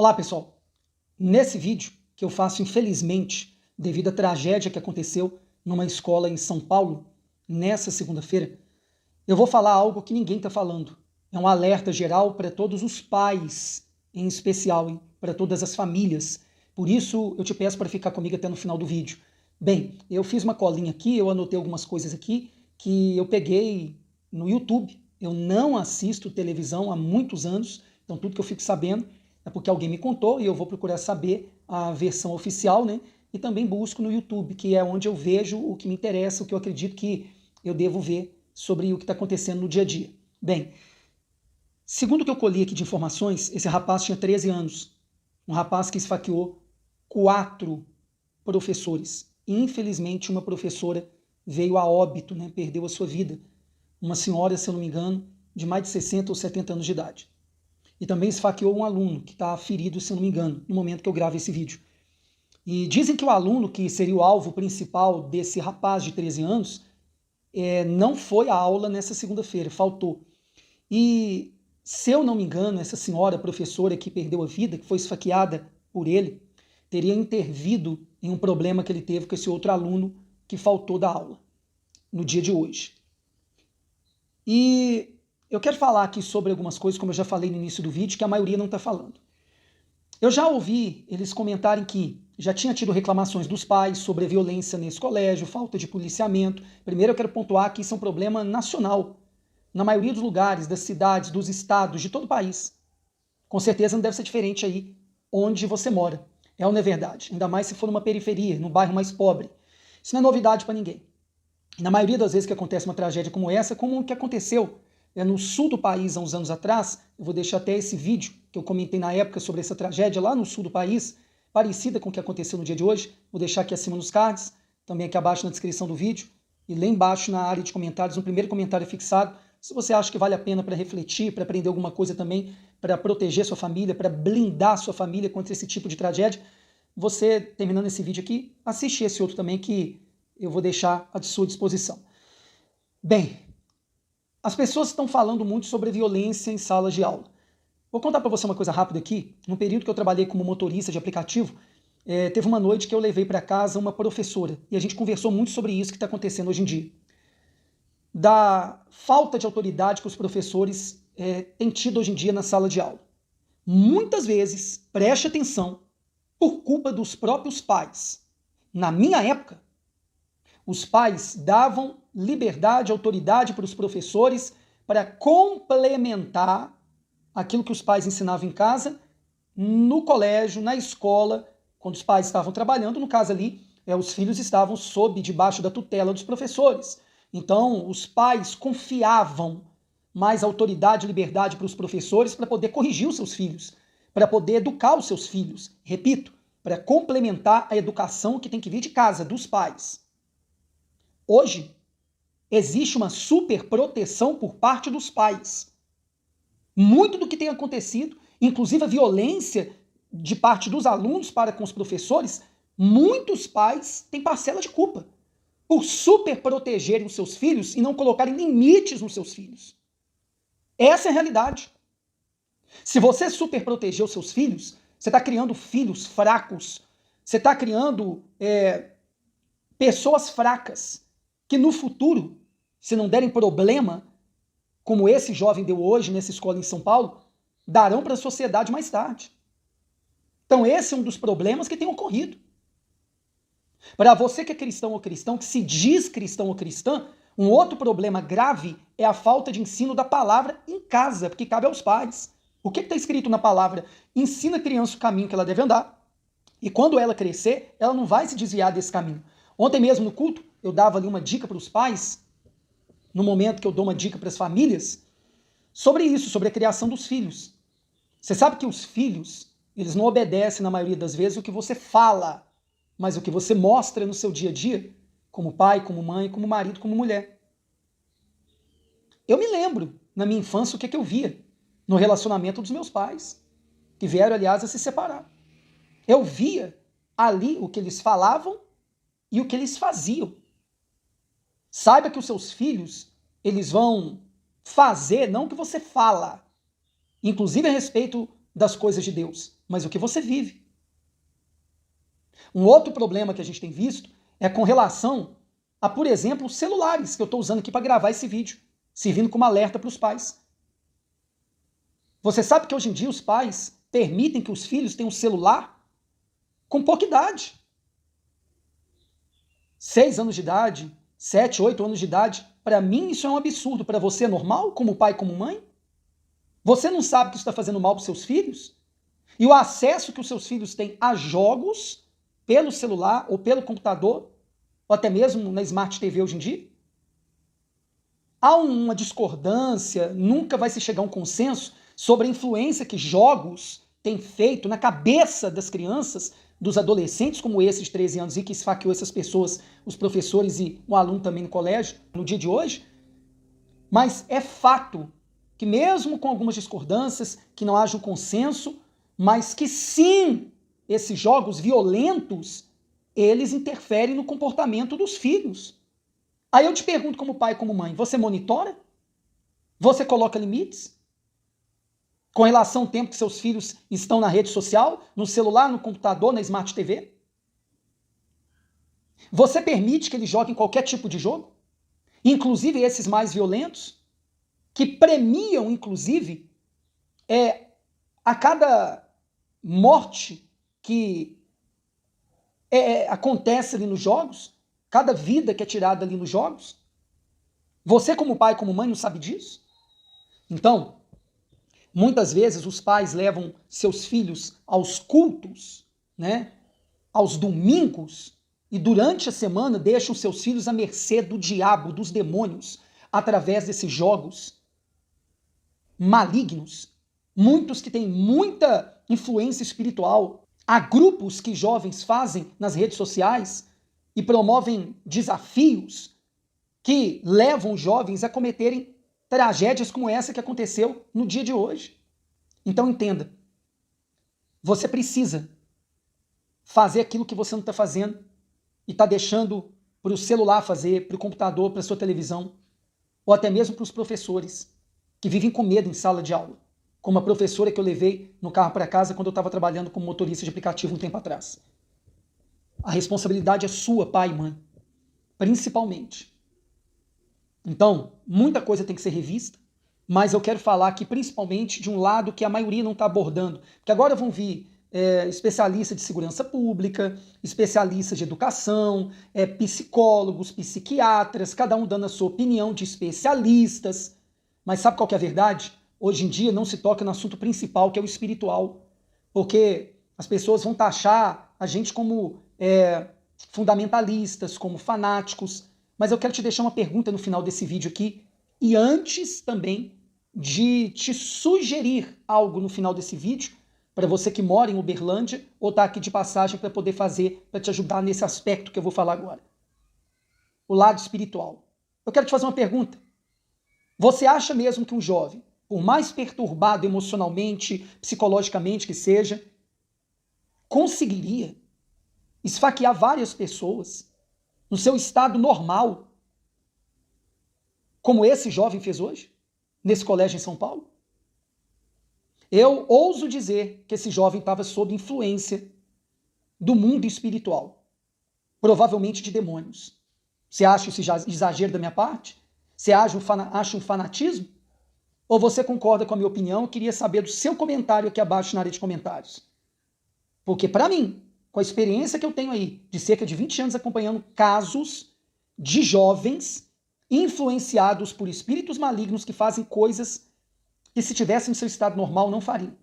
Olá pessoal, nesse vídeo que eu faço infelizmente devido à tragédia que aconteceu numa escola em São Paulo nessa segunda-feira, eu vou falar algo que ninguém está falando. É um alerta geral para todos os pais, em especial, para todas as famílias. Por isso eu te peço para ficar comigo até no final do vídeo. Bem, eu fiz uma colinha aqui, eu anotei algumas coisas aqui que eu peguei no YouTube. Eu não assisto televisão há muitos anos, então tudo que eu fico sabendo é porque alguém me contou e eu vou procurar saber a versão oficial, né? E também busco no YouTube, que é onde eu vejo o que me interessa, o que eu acredito que eu devo ver sobre o que está acontecendo no dia a dia. Bem, segundo o que eu colhi aqui de informações, esse rapaz tinha 13 anos. Um rapaz que esfaqueou 4 professores. Infelizmente, uma professora veio a óbito, né? Perdeu a sua vida. Uma senhora, se eu não me engano, de mais de 60 ou 70 anos de idade. E também esfaqueou um aluno que está ferido, se eu não me engano, no momento que eu gravo esse vídeo. E dizem que o aluno, que seria o alvo principal desse rapaz de 13 anos, não foi à aula nessa segunda-feira, faltou. E, se eu não me engano, essa senhora professora que perdeu a vida, que foi esfaqueada por ele, teria intervido em um problema que ele teve com esse outro aluno que faltou da aula, no dia de hoje. E eu quero falar aqui sobre algumas coisas, como eu já falei no início do vídeo, que a maioria não está falando. Eu já ouvi eles comentarem que já tinha tido reclamações dos pais sobre a violência nesse colégio, falta de policiamento. Primeiro eu quero pontuar que isso é um problema nacional, na maioria dos lugares, das cidades, dos estados, de todo o país. Com certeza não deve ser diferente aí onde você mora. É ou não é verdade? Ainda mais se for numa periferia, num bairro mais pobre. Isso não é novidade para ninguém. Na maioria das vezes que acontece uma tragédia como essa, como o que aconteceu no sul do país há uns anos atrás, eu vou deixar até esse vídeo que eu comentei na época sobre essa tragédia lá no sul do país, parecida com o que aconteceu no dia de hoje, vou deixar aqui acima nos cards, também aqui abaixo na descrição do vídeo, e lá embaixo na área de comentários, no primeiro comentário fixado, se você acha que vale a pena para refletir, para aprender alguma coisa também, para proteger sua família, para blindar sua família contra esse tipo de tragédia, você, terminando esse vídeo aqui, assiste esse outro também que eu vou deixar à sua disposição. Bem, as pessoas estão falando muito sobre violência em salas de aula. Vou contar para você uma coisa rápida aqui. No período que eu trabalhei como motorista de aplicativo, teve uma noite que eu levei para casa uma professora e a gente conversou muito sobre isso que está acontecendo hoje em dia. Da falta de autoridade que os professores têm tido hoje em dia na sala de aula. Muitas vezes, preste atenção, por culpa dos próprios pais. Na minha época, os pais davam liberdade, autoridade para os professores para complementar aquilo que os pais ensinavam em casa, no colégio, na escola, quando os pais estavam trabalhando, no caso ali, os filhos estavam debaixo da tutela dos professores. Então, os pais confiavam mais autoridade e liberdade para os professores para poder corrigir os seus filhos, para poder educar os seus filhos. Repito, para complementar a educação que tem que vir de casa, dos pais. Hoje, existe uma superproteção por parte dos pais. Muito do que tem acontecido, inclusive a violência de parte dos alunos para com os professores, muitos pais têm parcela de culpa por superprotegerem os seus filhos e não colocarem limites nos seus filhos. Essa é a realidade. Se você superproteger os seus filhos, você está criando filhos fracos, você está criando pessoas fracas, que no futuro, se não derem problema, como esse jovem deu hoje nessa escola em São Paulo, darão para a sociedade mais tarde. Então esse é um dos problemas que tem ocorrido. Para você que é cristão ou cristão, que se diz cristão ou cristã, um outro problema grave é a falta de ensino da palavra em casa, porque cabe aos pais. O que está escrito na palavra? Ensina a criança o caminho que ela deve andar, e quando ela crescer, ela não vai se desviar desse caminho. Ontem mesmo no culto, eu dava ali uma dica para os pais, no momento que eu dou uma dica para as famílias, sobre isso, sobre a criação dos filhos. Você sabe que os filhos, eles não obedecem na maioria das vezes o que você fala, mas o que você mostra no seu dia a dia, como pai, como mãe, como marido, como mulher. Eu me lembro, na minha infância, o que eu via no relacionamento dos meus pais, que vieram, aliás, a se separar. Eu via ali o que eles falavam e o que eles faziam. Saiba que os seus filhos, eles vão fazer, não o que você fala, inclusive a respeito das coisas de Deus, mas o que você vive. Um outro problema que a gente tem visto é com relação a, por exemplo, os celulares que eu estou usando aqui para gravar esse vídeo, servindo como alerta para os pais. Você sabe que hoje em dia os pais permitem que os filhos tenham um celular com pouca idade. 6 anos de idade, 7, 8 anos de idade. Para mim isso é um absurdo. Para você é normal, como pai, como mãe? Você não sabe que isso está fazendo mal para os seus filhos? E o acesso que os seus filhos têm a jogos pelo celular ou pelo computador, ou até mesmo na Smart TV hoje em dia? Há uma discordância, nunca vai se chegar a um consenso sobre a influência que jogos têm feito na cabeça das crianças, dos adolescentes como esse de 13 anos e que esfaqueou essas pessoas, os professores e um aluno também no colégio, no dia de hoje. Mas é fato que mesmo com algumas discordâncias, que não haja um consenso, mas que sim, esses jogos violentos, eles interferem no comportamento dos filhos. Aí eu te pergunto como pai, como mãe, você monitora? Você coloca limites? Com relação ao tempo que seus filhos estão na rede social, no celular, no computador, na Smart TV? Você permite que eles joguem qualquer tipo de jogo? Inclusive esses mais violentos? Que premiam, inclusive, a cada morte que acontece ali nos jogos, cada vida que é tirada ali nos jogos? Você, como pai, como mãe, não sabe disso? Então, muitas vezes os pais levam seus filhos aos cultos, né, aos domingos, e durante a semana deixam seus filhos à mercê do diabo, dos demônios, através desses jogos malignos. Muitos que têm muita influência espiritual. Há grupos que jovens fazem nas redes sociais e promovem desafios que levam jovens a cometerem tragédias como essa que aconteceu no dia de hoje. Então entenda, você precisa fazer aquilo que você não está fazendo e está deixando para o celular fazer, para o computador, para a sua televisão, ou até mesmo para os professores que vivem com medo em sala de aula, como a professora que eu levei no carro para casa quando eu estava trabalhando como motorista de aplicativo um tempo atrás. A responsabilidade é sua, pai e mãe, principalmente. Então, muita coisa tem que ser revista, mas eu quero falar aqui principalmente de um lado que a maioria não está abordando, porque agora vão vir especialistas de segurança pública, especialistas de educação, psicólogos, psiquiatras, cada um dando a sua opinião de especialistas. Mas sabe qual que é a verdade? Hoje em dia não se toca no assunto principal, que é o espiritual, porque as pessoas vão taxar a gente como fundamentalistas, como fanáticos. Mas eu quero te deixar uma pergunta no final desse vídeo aqui, e antes também de te sugerir algo no final desse vídeo, para você que mora em Uberlândia ou está aqui de passagem para poder fazer, para te ajudar nesse aspecto que eu vou falar agora. O lado espiritual. Eu quero te fazer uma pergunta. Você acha mesmo que um jovem, por mais perturbado emocionalmente, psicologicamente que seja, conseguiria esfaquear várias pessoas no seu estado normal, como esse jovem fez hoje, nesse colégio em São Paulo? Eu ouso dizer que esse jovem estava sob influência do mundo espiritual, provavelmente de demônios. Você acha isso exagero da minha parte? Você acha um fanatismo? Ou você concorda com a minha opinião? Eu queria saber do seu comentário aqui abaixo na área de comentários. Porque para mim, com a experiência que eu tenho aí, de cerca de 20 anos acompanhando casos de jovens influenciados por espíritos malignos que fazem coisas que se tivessem no seu estado normal não fariam.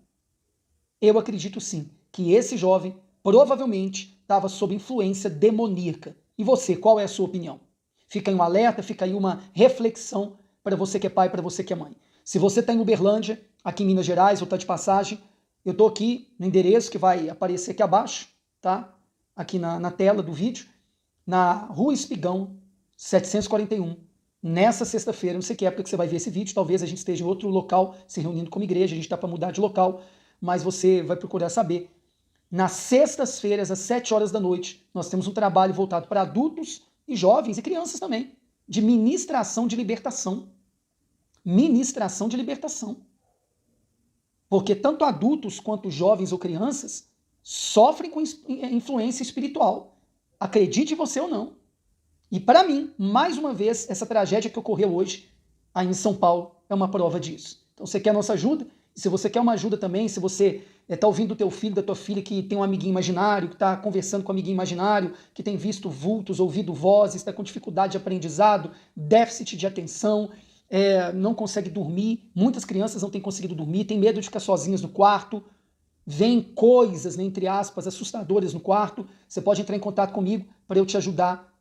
Eu acredito sim que esse jovem provavelmente estava sob influência demoníaca. E você, qual é a sua opinião? Fica aí um alerta, fica aí uma reflexão para você que é pai, para você que é mãe. Se você está em Uberlândia, aqui em Minas Gerais, ou está de passagem, eu estou aqui no endereço que vai aparecer aqui abaixo, tá? Aqui na tela do vídeo, na Rua Espigão, 741, nessa sexta-feira, não sei que época que você vai ver esse vídeo, talvez a gente esteja em outro local se reunindo como igreja, a gente está para mudar de local, mas você vai procurar saber. Nas sextas-feiras, às 7 horas da noite, nós temos um trabalho voltado para adultos e jovens e crianças também, de ministração de libertação. Ministração de libertação. Porque tanto adultos quanto jovens ou crianças sofrem com influência espiritual. Acredite você ou não. E para mim, mais uma vez, essa tragédia que ocorreu hoje, aí em São Paulo, é uma prova disso. Então, você quer a nossa ajuda? E se você quer uma ajuda também, se você está ouvindo do teu filho, da tua filha que tem um amiguinho imaginário, que está conversando com um amiguinho imaginário, que tem visto vultos, ouvido vozes, está com dificuldade de aprendizado, déficit de atenção, não consegue dormir, muitas crianças não têm conseguido dormir, têm medo de ficar sozinhas no quarto, vem coisas, né, entre aspas, assustadoras no quarto, você pode entrar em contato comigo para eu te ajudar.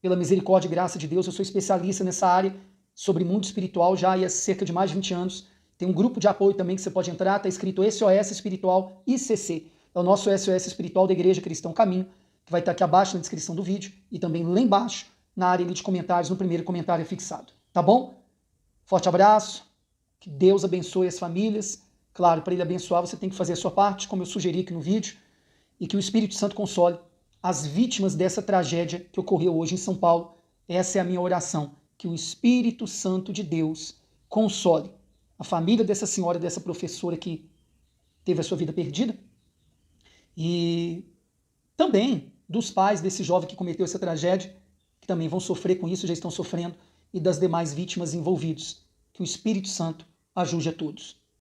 Pela misericórdia e graça de Deus, eu sou especialista nessa área sobre mundo espiritual já há cerca de mais de 20 anos. Tem um grupo de apoio também que você pode entrar, está escrito SOS Espiritual ICC. É o nosso SOS Espiritual da Igreja Cristão Caminho, que vai estar aqui abaixo na descrição do vídeo e também lá embaixo na área de comentários, no primeiro comentário fixado. Tá bom? Forte abraço, que Deus abençoe as famílias. Claro, para ele abençoar você tem que fazer a sua parte, como eu sugeri aqui no vídeo, e que o Espírito Santo console as vítimas dessa tragédia que ocorreu hoje em São Paulo. Essa é a minha oração, que o Espírito Santo de Deus console a família dessa senhora, dessa professora que teve a sua vida perdida, e também dos pais desse jovem que cometeu essa tragédia, que também vão sofrer com isso, já estão sofrendo, e das demais vítimas envolvidas. Que o Espírito Santo ajude a todos.